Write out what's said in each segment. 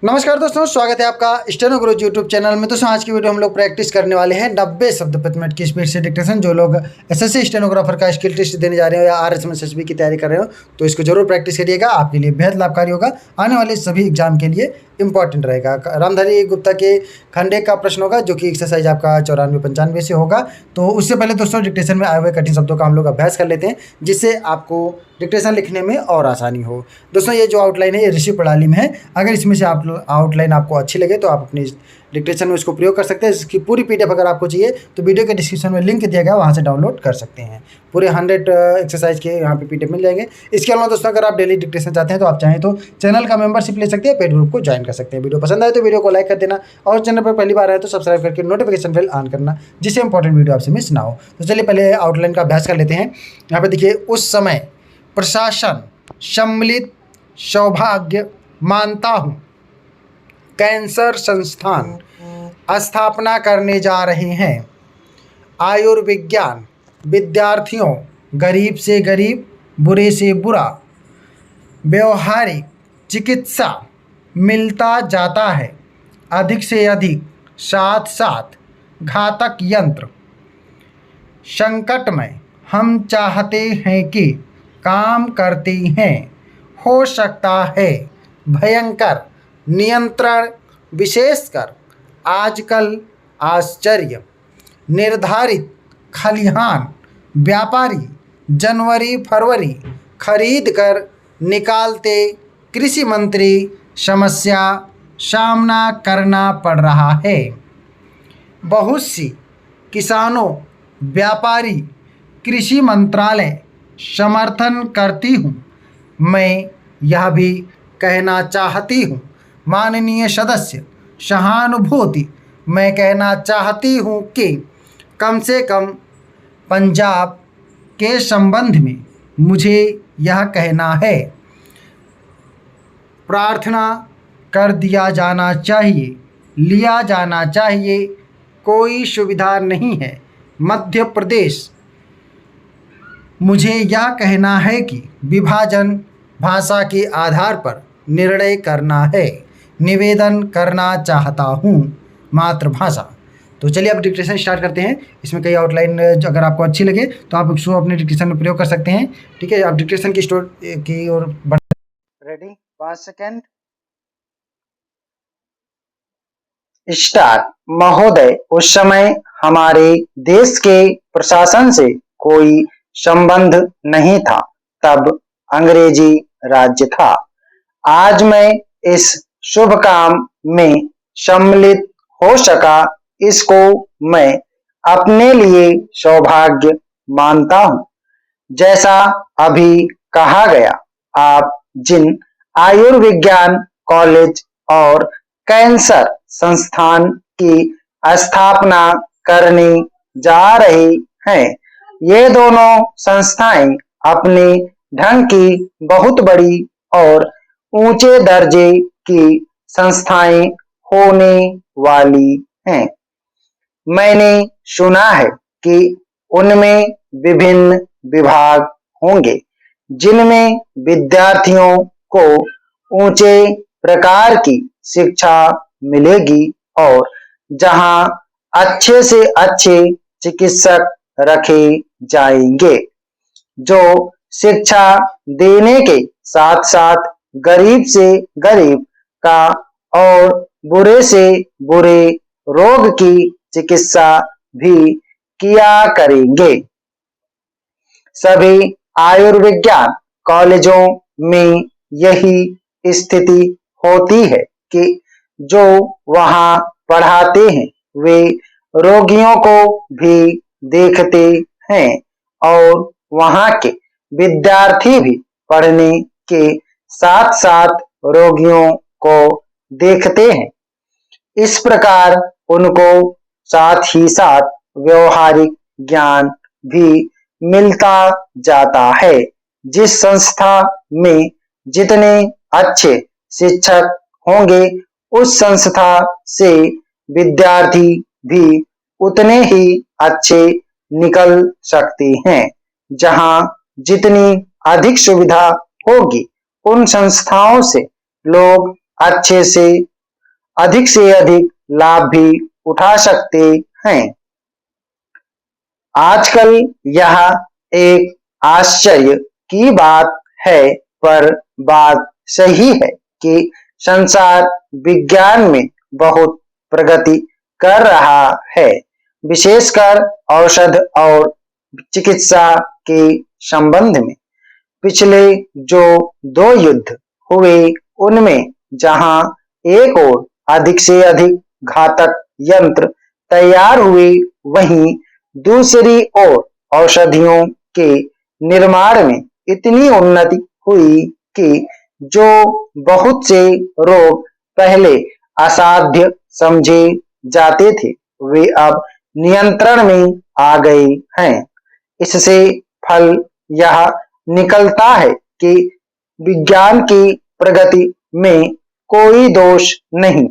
नमस्कार दोस्तों, स्वागत है आपका स्टेनो गुरु यूट्यूब चैनल में। दोस्तों आज की वीडियो हम लोग प्रैक्टिस करने वाले हैं 90 शब्द प्रति मिनट की स्पीड से डिक्टेशन। जो लोग एसएससी स्टेनोग्राफर का स्किल टेस्ट देने जा रहे हो या आरएसएमएसएसबी की तैयारी कर रहे हो तो इसको जरूर प्रैक्टिस करिएगा, आपके लिए बेहद लाभकारी होगा। आने वाले सभी एग्जाम के लिए इंपॉर्टेंट रहेगा। रामधारी गुप्ता के खंडे का प्रश्न होगा जो कि एक्सरसाइज आपका 94-95 से होगा। तो उससे पहले दोस्तों डिक्टेशन में आए हुए कठिन शब्दों का हम लोग अभ्यास कर लेते हैं, जिससे आपको डिक्टेशन लिखने में और आसानी हो। दोस्तों ये जो आउटलाइन है ये ऋषि प्रणाली में है। अगर इसमें से आप आउटलाइन आपको अच्छी लगे तो आप अपनी डिक्टेशन में उसको प्रयोग कर सकते हैं। इसकी पूरी पीडीएफ अगर आपको चाहिए तो वीडियो के डिस्क्रिप्शन में लिंक दिया गया, वहाँ से डाउनलोड कर सकते हैं। पूरे 100 एक्सरसाइज के यहाँ पे पीडीएफ मिल जाएंगे। इसके अलावा दोस्तों अगर आप डेली डिक्टेशन चाहते हैं तो आप चाहें तो चैनल का मेंबरशिप ले सकते हैं, पेड ग्रुप को ज्वाइन कर सकते हैं। वीडियो पसंद आए तो वीडियो को लाइक कर देना और चैनल पर पहली बार आए तो सब्सक्राइब करके नोटिफिकेशन बेल ऑन करना, जिससे इंपॉर्टेंट वीडियो आपसे मिस ना हो। तो चलिए पहले आउटलाइन का अभ्यास कर लेते हैं। यहाँ पे देखिए, उस समय प्रशासन सम्मिलित सौभाग्य मानता हूँ कैंसर संस्थान स्थापना करने जा रहे हैं। आयुर्विज्ञान विद्यार्थियों गरीब से गरीब, बुरे से बुरा, व्यवहारिक चिकित्सा मिलता जाता है अधिक से अधिक, साथ साथ घातक यंत्र। संकट में हम चाहते हैं कि काम करते हैं, हो सकता है भयंकर नियंत्रण, विशेषकर आजकल आश्चर्य निर्धारित खलिहान व्यापारी जनवरी फरवरी खरीद कर निकालते, कृषि मंत्री समस्या सामना करना पड़ रहा है। बहुत सी किसानों, व्यापारी, कृषि मंत्रालय समर्थन करती हूँ। मैं यह भी कहना चाहती हूँ माननीय सदस्य सहानुभूति, मैं कहना चाहती हूँ कि कम से कम पंजाब के संबंध में मुझे यह कहना है, प्रार्थना कर दिया जाना चाहिए, लिया जाना चाहिए, कोई सुविधा नहीं है। मध्य प्रदेश, मुझे यह कहना है कि विभाजन भाषा के आधार पर निर्णय करना है, निवेदन करना चाहता हूँ मातृभाषा। तो चलिए अब डिक्टेशन स्टार्ट करते हैं। इसमें कई आउटलाइन अगर आपको अच्छी लगे तो आप उसको अपने डिक्टेशन में प्रयोग कर सकते हैं। ठीक है, आप डिक्टेशन की ओर बढ़। Ready, 5 second, start. महोदय, उस समय हमारे देश के प्रशासन से कोई संबंध नहीं था, तब अंग्रेजी राज्य था। आज मैं इस शुभ काम में सम्मिलित हो सका, इसको मैं अपने लिए सौभाग्य मानता हूँ। जैसा अभी कहा गया, आप जिन आयुर्विज्ञान कॉलेज और कैंसर संस्थान की स्थापना करने जा रहे हैं, ये दोनों संस्थाएं अपने ढंग की बहुत बड़ी और ऊंचे दर्जे की संस्थाएं होने वाली हैं। मैंने सुना है कि उनमें विभिन्न विभाग होंगे जिनमें विद्यार्थियों को ऊंचे प्रकार की शिक्षा मिलेगी और जहां अच्छे से अच्छे चिकित्सक रखे जाएंगे, जो शिक्षा देने के साथ साथ गरीब से गरीब का और बुरे से बुरे रोग की चिकित्सा भी किया करेंगे। सभी आयुर्विज्ञान कॉलेजों में यही स्थिति होती है कि जो वहां पढ़ाते हैं वे रोगियों को भी देखते हैं और वहां के विद्यार्थी भी पढ़ने के साथ साथ रोगियों को देखते हैं। इस प्रकार उनको साथ ही साथ व्यवहारिक ज्ञान भी मिलता जाता है। जिस संस्था में जितने अच्छे शिक्षक होंगे, उस संस्था से विद्यार्थी भी उतने ही अच्छे निकल सकते हैं। जहां जितनी अधिक सुविधा होगी, उन संस्थाओं से लोग अच्छे से अधिक से अधिक लाभ भी उठा सकते हैं। आजकल यह एक आश्चर्य की बात है, पर बात सही है कि संसार विज्ञान में बहुत प्रगति कर रहा है, विशेषकर औषध और चिकित्सा के संबंध में। पिछले जो 2 युद्ध हुए उनमें जहां एक और अधिक से अधिक घातक यंत्र तैयार हुए, वहीं दूसरी ओर औषधियों के निर्माण में इतनी उन्नति हुई कि जो बहुत से रोग पहले असाध्य समझे जाते थे, वे अब नियंत्रण में आ गए हैं। इससे फल यह निकलता है कि विज्ञान की प्रगति में कोई दोष नहीं।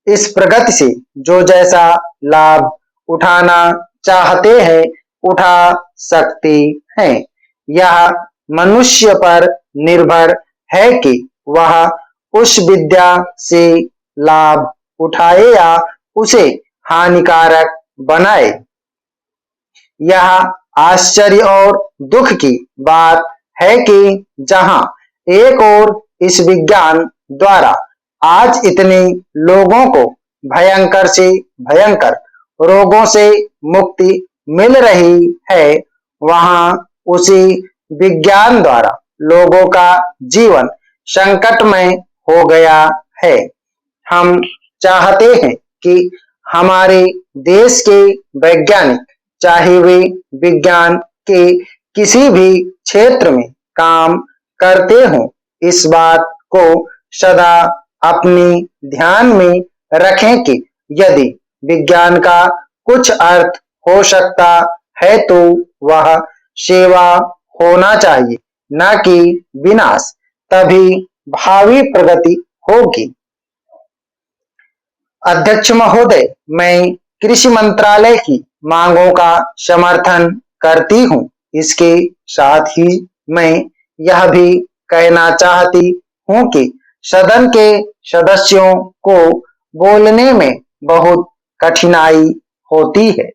इस प्रगति से जो जैसा लाभ उठाना चाहते हैं उठा सकते हैं। यह मनुष्य पर निर्भर है कि वह उस विद्या से लाभ उठाए या उसे हानिकारक बनाए। यह आश्चर्य और दुख की बात है कि जहां एक ओर इस विज्ञान द्वारा आज इतने लोगों को भयंकर से भयंकर रोगों से मुक्ति मिल रही है, वहां उसी विज्ञान द्वारा लोगों का जीवन संकटमय हो गया है। हम चाहते हैं कि हमारे देश के वैज्ञानिक, चाहे वे विज्ञान के किसी भी क्षेत्र में काम करते हों, इस बात को सदा अपने ध्यान में रखें कि यदि विज्ञान का कुछ अर्थ हो सकता है तो वह सेवा होना चाहिए, न कि विनाश। तभी भावी प्रगति होगी। अध्यक्ष महोदय, मैं कृषि मंत्रालय की मांगों का समर्थन करती हूँ। इसके साथ ही मैं यह भी कहना चाहती हूँ कि सदन के सदस्यों को बोलने में बहुत कठिनाई होती है।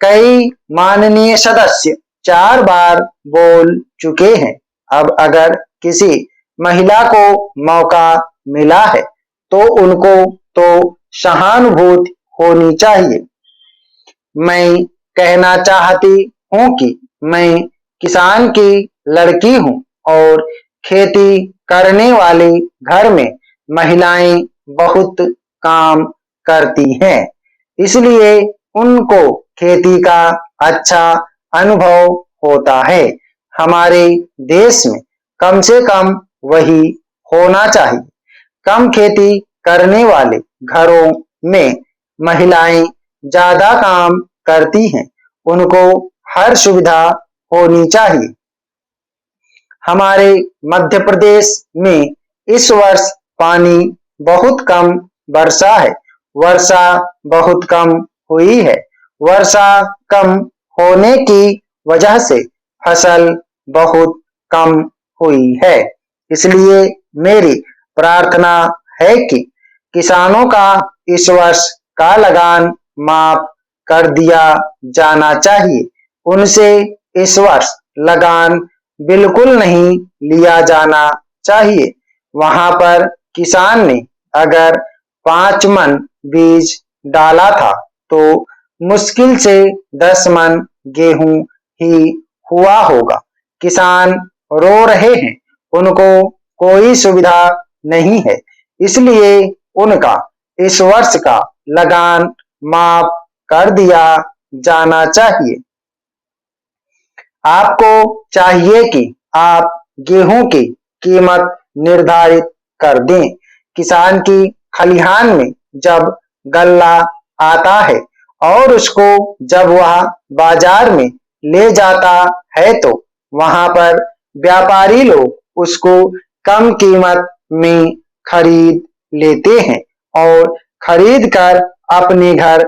कई माननीय सदस्य 4 बार बोल चुके हैं। अब अगर किसी महिला को मौका मिला है तो उनको तो सहानुभूति होनी चाहिए। मैं कहना चाहती हूँ कि मैं किसान की लड़की हूँ और खेती करने वाले घर में महिलाएं बहुत काम करती हैं, इसलिए उनको खेती का अच्छा अनुभव होता है। हमारे देश में कम से कम वही होना चाहिए। कम खेती करने वाले घरों में महिलाएं ज्यादा काम करती हैं, उनको हर सुविधा होनी चाहिए। हमारे मध्य प्रदेश में इस वर्ष पानी बहुत कम वर्षा है। वर्षा बहुत कम हुई है। वर्षा कम होने की वजह से फसल बहुत कम हुई है। इसलिए मेरी प्रार्थना है कि किसानों का इस वर्ष का लगान माफ कर दिया जाना चाहिए। उनसे इस वर्ष लगान बिल्कुल नहीं लिया जाना चाहिए। वहां पर किसान ने अगर 5 मन बीज डाला था तो मुश्किल से 10 मन गेहूं ही हुआ होगा। किसान रो रहे हैं, उनको कोई सुविधा नहीं है, इसलिए उनका इस वर्ष का लगान माफ कर दिया जाना चाहिए। आपको चाहिए कि आप गेहूं की कीमत निर्धारित कर दें। किसान की खलिहान में जब गल्ला आता है और उसको जब वह बाजार में ले जाता है तो वहां पर व्यापारी लोग उसको कम कीमत में खरीद लेते हैं और खरीद कर अपने घर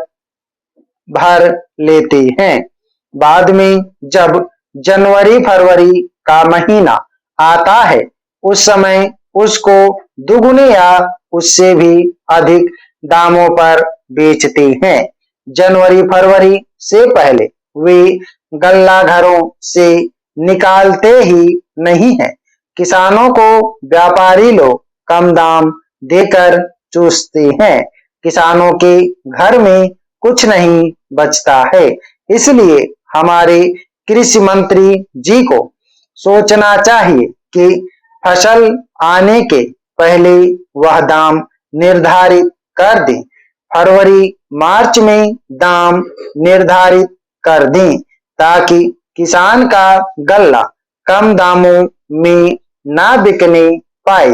भर लेते हैं। बाद में जब जनवरी फरवरी का महीना आता है, उस समय उसको दुगुने या उससे भी अधिक दामों पर बेचते हैं। जनवरी फरवरी से पहले वे गल्ला घरों से निकालते ही नहीं है। किसानों को व्यापारी लोग कम दाम देकर चूसते हैं। किसानों के घर में कुछ नहीं बचता है। इसलिए हमारे कृषि मंत्री जी को सोचना चाहिए कि फसल आने के पहले वह दाम निर्धारित कर दें। फरवरी मार्च में दाम निर्धारित कर दें ताकि किसान का गल्ला कम दामों में ना बिकने पाए।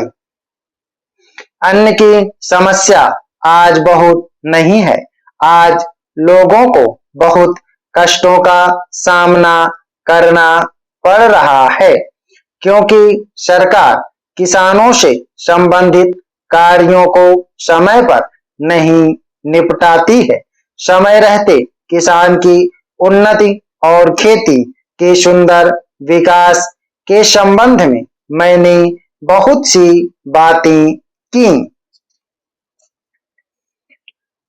अन्न की समस्या आज बहुत नहीं है। आज लोगों को बहुत कष्टों का सामना करना पड़ रहा है क्योंकि सरकार किसानों से संबंधित कार्यों को समय पर नहीं निपटाती है। समय रहते किसान की उन्नति और खेती के सुंदर विकास के संबंध में मैंने बहुत सी बातें की।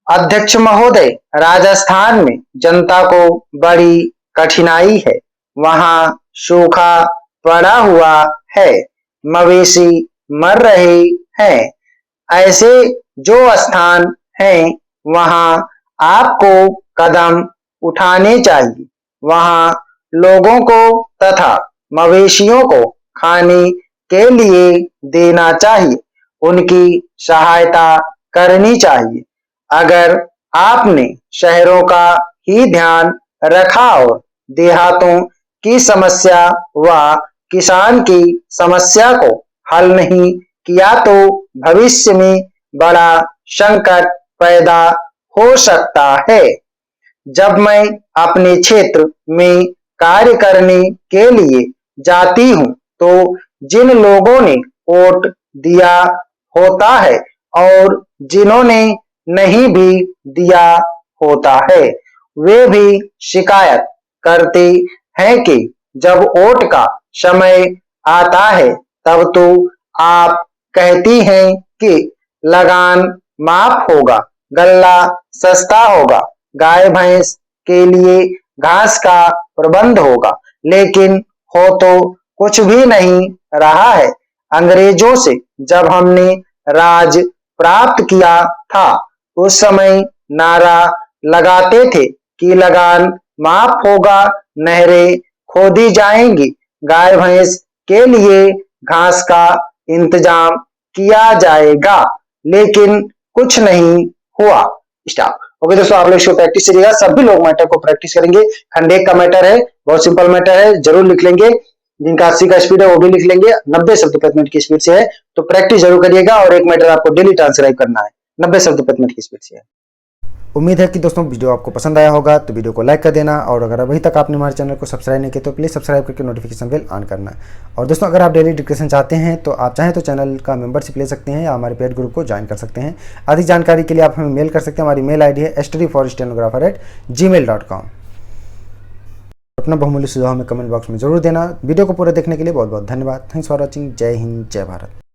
अध्यक्ष महोदय, राजस्थान में जनता को बड़ी कठिनाई है। वहां सूखा पड़ा हुआ है, मवेशी मर रहे हैं। ऐसे जो स्थान हैं वहां आपको कदम उठाने चाहिए। वहां लोगों को तथा मवेशियों को खाने के लिए देना चाहिए, उनकी सहायता करनी चाहिए। अगर आपने शहरों का ही ध्यान रखा और देहातों की समस्या व किसान की समस्या को हल नहीं किया तो भविष्य में बड़ा संकट पैदा हो सकता है। जब मैं अपने क्षेत्र में कार्य करने के लिए जाती हूँ तो जिन लोगों ने वोट दिया होता है और जिन्होंने नहीं भी दिया होता है, वे भी शिकायत करते हैं कि जब वोट का समय आता है तब तो आप कहती हैं कि लगान माफ होगा, गल्ला सस्ता होगा, गाय भैंस के लिए घास का प्रबंध होगा, लेकिन हो तो कुछ भी नहीं रहा है। अंग्रेजों से जब हमने राज प्राप्त किया था उस समय नारा लगाते थे कि लगान माफ होगा, नहरें खोदी जाएंगी, गाय भैंस के लिए घास का इंतजाम किया जाएगा, लेकिन कुछ नहीं हुआ। स्टॉप। ओके दोस्तों, आप लोग इसको प्रैक्टिस करिएगा। सभी लोग मैटर को प्रैक्टिस करेंगे। खंड 1 का मैटर है, बहुत सिंपल मैटर है, जरूर लिख लेंगे। जिनका 80 का स्पीड है वो भी लिख लेंगे। 90 शब्द प्रति मिनट की स्पीड से है, तो प्रैक्टिस जरूर करिएगा। और एक मैटर आपको डेली ट्रांसक्राइब करना है, 90 शब्द प्रति मिनट की स्पीड से है। उम्मीद है कि दोस्तों वीडियो आपको पसंद आया होगा, तो वीडियो को लाइक कर देना। और अगर अभी तक आपने हमारे चैनल को सब्सक्राइब नहीं किया तो प्लीज़ सब्सक्राइब करके नोटिफिकेशन बेल ऑन करना। और दोस्तों, अगर आप डेली डिस्कशन चाहते हैं तो आप चाहें तो चैनल का मेंबरशिप ले सकते हैं या हमारे पेड ग्रुप को ज्वाइन कर सकते हैं। अधिक जानकारी के लिए आप हमें मेल कर सकते हैं। हमारी मेल ID है studyforstenographer@gmail.com। अपना बहुमूल्य सुझाव हमें कमेंट बॉक्स में जरूर देना। वीडियो को पूरा देखने के लिए बहुत बहुत धन्यवाद। Thanks for watching. जय हिंद, जय भारत।